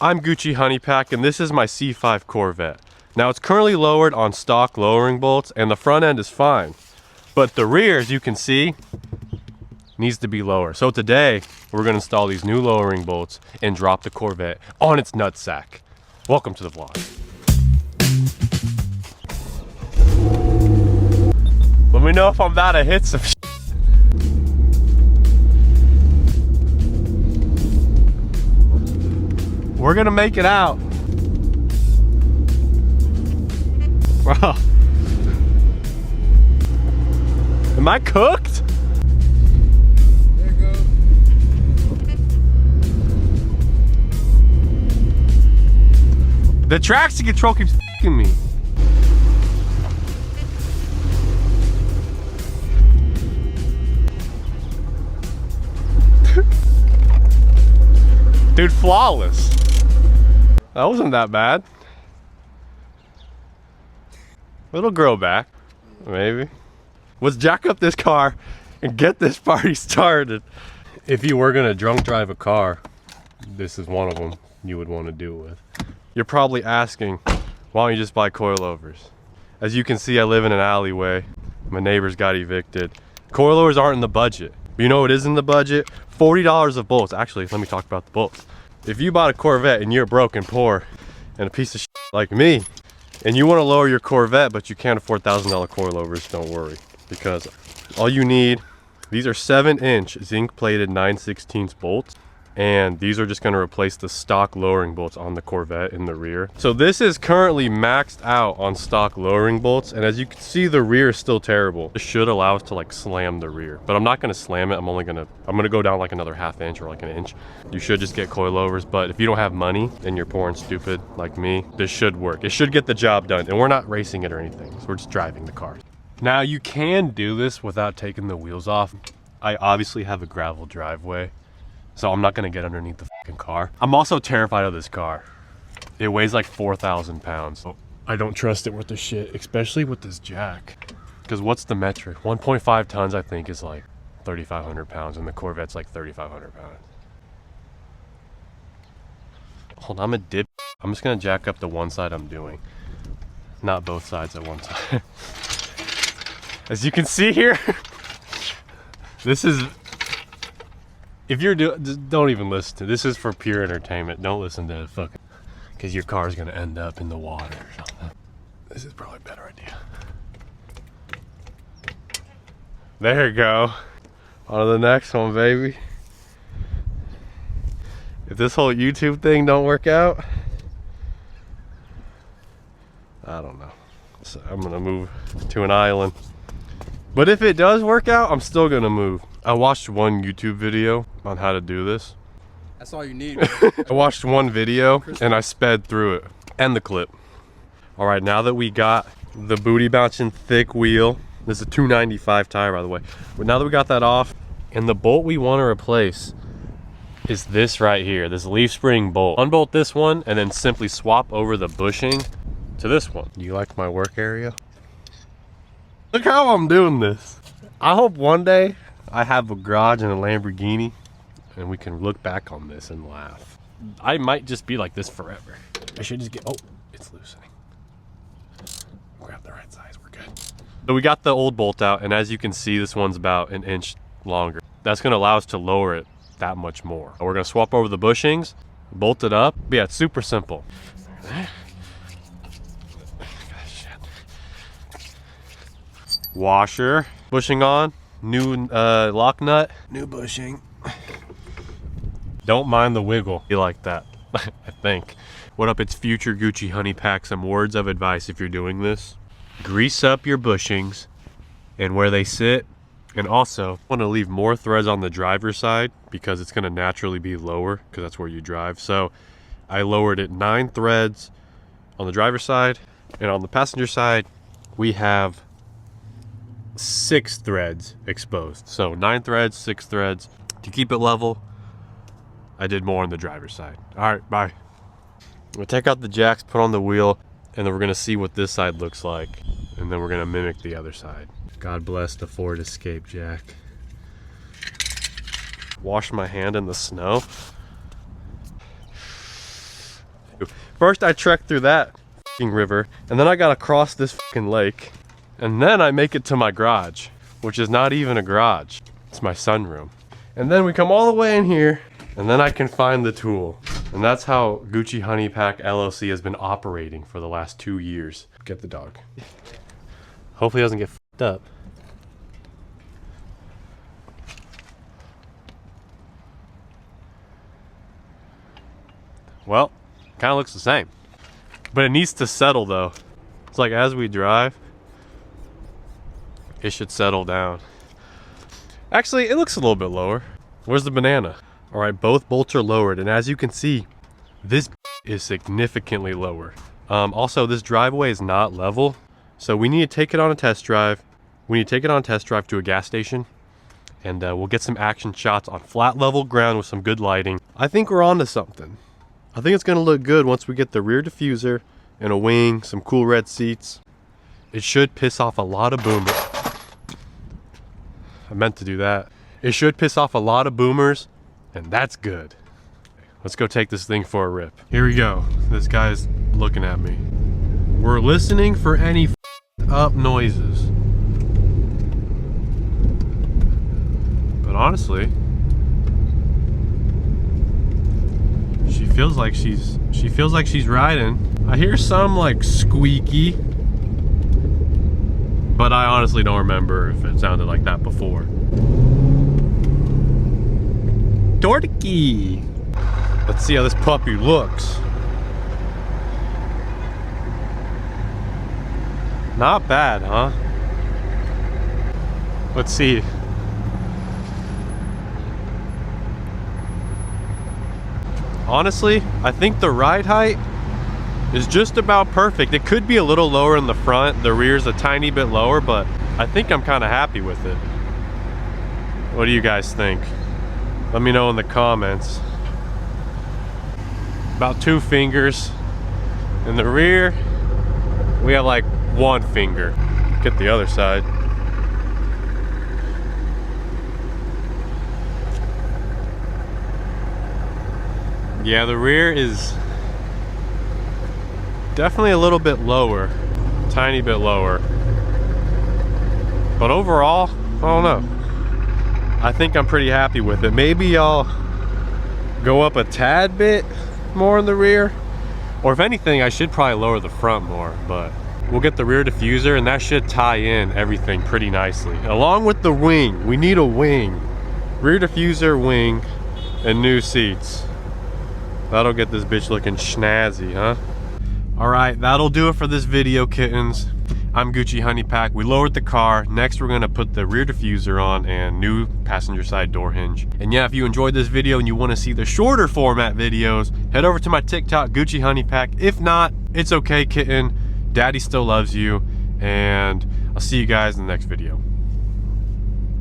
I'm Gucci Honey Pack, and this is my C5 Corvette. Now it's currently lowered on stock lowering bolts, and the front end is fine. But the rear, as you can see, needs to be lower. So today, we're gonna install these new lowering bolts and drop the Corvette on its nutsack. Welcome to the vlog. Let me know if I'm about to hit some shit. We're gonna make it out. Wow. Am I cooked? There it goes. The traction control keeps f***ing me. Dude, flawless. That wasn't that bad. It'll grow back, maybe. Let's jack up this car and get this party started. If you were gonna drunk drive a car, this is one of them you would want to do it with. You're probably asking, why don't you just buy coilovers? As you can see, I live in an alleyway. My neighbors got evicted. Coilovers aren't in the budget. But you know what is in the budget? $40 of bolts. Actually, let me talk about the bolts. If you bought a Corvette and you're broke and poor and a piece of shit like me, and you want to lower your Corvette but you can't afford $1,000 coilovers, don't worry. Because all you need, these are 7-inch zinc plated 9/16 bolts. And these are just going to replace the stock lowering bolts on the Corvette in the rear. So this is currently maxed out on stock lowering bolts, and as you can see, the rear is still terrible. This should allow us to like slam the rear, but I'm not going to slam it. I'm going to go down like another ½ inch or like an inch. You should just get coilovers, but if you don't have money and you're poor and stupid like me, this should work. It should get the job done, and we're not racing it or anything. So we're just driving the car. Now you can do this without taking the wheels off. I obviously have a gravel driveway, so I'm not gonna get underneath the fucking car. I'm also terrified of this car. It weighs like 4,000 pounds. So I don't trust it with the shit, especially with this jack. Because what's the metric? 1.5 tons, I think, is like 3,500 pounds, and the Corvette's like 3,500 pounds. Hold on, I'm a dip. I'm just gonna jack up the one side I'm doing, not both sides at one time. As you can see here, this is, if you're doing, don't even listen to this. Is for pure entertainment. Don't listen to it, fucking, because your car's gonna end up in the water or something. This is probably a better idea. There you go. On to the next one, baby. If this whole YouTube thing don't work out, I don't know. So I'm gonna move to an island. But if it does work out, I'm still gonna move. I watched one YouTube video on how to do this. That's all you need. I watched one video and I sped through it and the clip. All right, now that we got the booty bouncing thick wheel, this is a 295 tire, by the way. But now that we got that off, and the bolt we want to replace is this right here, this leaf spring bolt. Unbolt this one and then simply swap over the bushing to this one. Do you like my work area? Look how I'm doing this. I hope one day I have a garage and a Lamborghini and we can look back on this and laugh. I might just be like this forever. I should just get, oh, it's loosening. Grab the right size, we're good. So we got the old bolt out, and as you can see, this one's about 1 inch longer. That's gonna allow us to lower it that much more. We're gonna swap over the bushings, bolt it up. But yeah, it's super simple. Washer, bushing on, new lock nut, new bushing. Don't mind the wiggle. You like that, I think. What up, it's future Gucci Honey Pack. Some words of advice if you're doing this. Grease up your bushings and where they sit. And also, I want to leave more threads on the driver's side because it's going to naturally be lower because that's where you drive. So I lowered it 9 threads on the driver's side, and on the passenger side, we have 6 threads exposed. So 9 threads, 6 threads. To keep it level, I did more on the driver's side. All right, bye. We'll take out the jacks, put on the wheel, and then we're gonna see what this side looks like. And then we're gonna mimic the other side. God bless the Ford Escape jack. Wash my hand in the snow. First I trek through that f***ing river, and then I gotta cross this f***ing lake, and then I make it to my garage, which is not even a garage. It's my sunroom. And then we come all the way in here, and then I can find the tool. And that's how Gucci Honey Pack LLC has been operating for the last 2 years. Get the dog. Hopefully he doesn't get f***ed up. Well, kind of looks the same. But it needs to settle though. It's like as we drive, it should settle down. Actually, it looks a little bit lower. Where's the banana? All right, both bolts are lowered, and as you can see, this is significantly lower. Also, this driveway is not level, so we need to take it on a test drive. We need to take it on a test drive to a gas station, and we'll get some action shots on flat level ground with some good lighting. I think we're onto something. I think it's gonna look good once we get the rear diffuser and a wing, some cool red seats. It should piss off a lot of boomers. I meant to do that. It should piss off a lot of boomers, and that's good. Let's go take this thing for a rip. Here we go. This guy's looking at me. We're listening for any up noises. But honestly, she feels like she's riding. I hear some like squeaky, but I honestly don't remember if it sounded like that before. Dorky. Let's see how this puppy looks. Not bad, huh? Let's see. Honestly, I think the ride height is just about perfect. It could be a little lower in the front. The rear's a tiny bit lower, but I think I'm kind of happy with it. What do you guys think? Let me know in the comments. About 2 fingers. In the rear, we have like 1 finger. Get the other side. Yeah, the rear is definitely a little bit lower. Tiny bit lower. But overall, I don't know. I think I'm pretty happy with it. Maybe I'll go up a tad bit more in the rear. Or if anything, I should probably lower the front more, but we'll get the rear diffuser and that should tie in everything pretty nicely. Along with the wing, we need a wing. Rear diffuser, wing, and new seats. That'll get this bitch looking snazzy, huh? All right, that'll do it for this video, kittens. I'm Gucci Honey Pack. We lowered the car. Next, we're gonna put the rear diffuser on and new passenger side door hinge. And yeah, if you enjoyed this video and you wanna see the shorter format videos, head over to my TikTok, Gucci Honey Pack. If not, it's okay, kitten. Daddy still loves you. And I'll see you guys in the next video.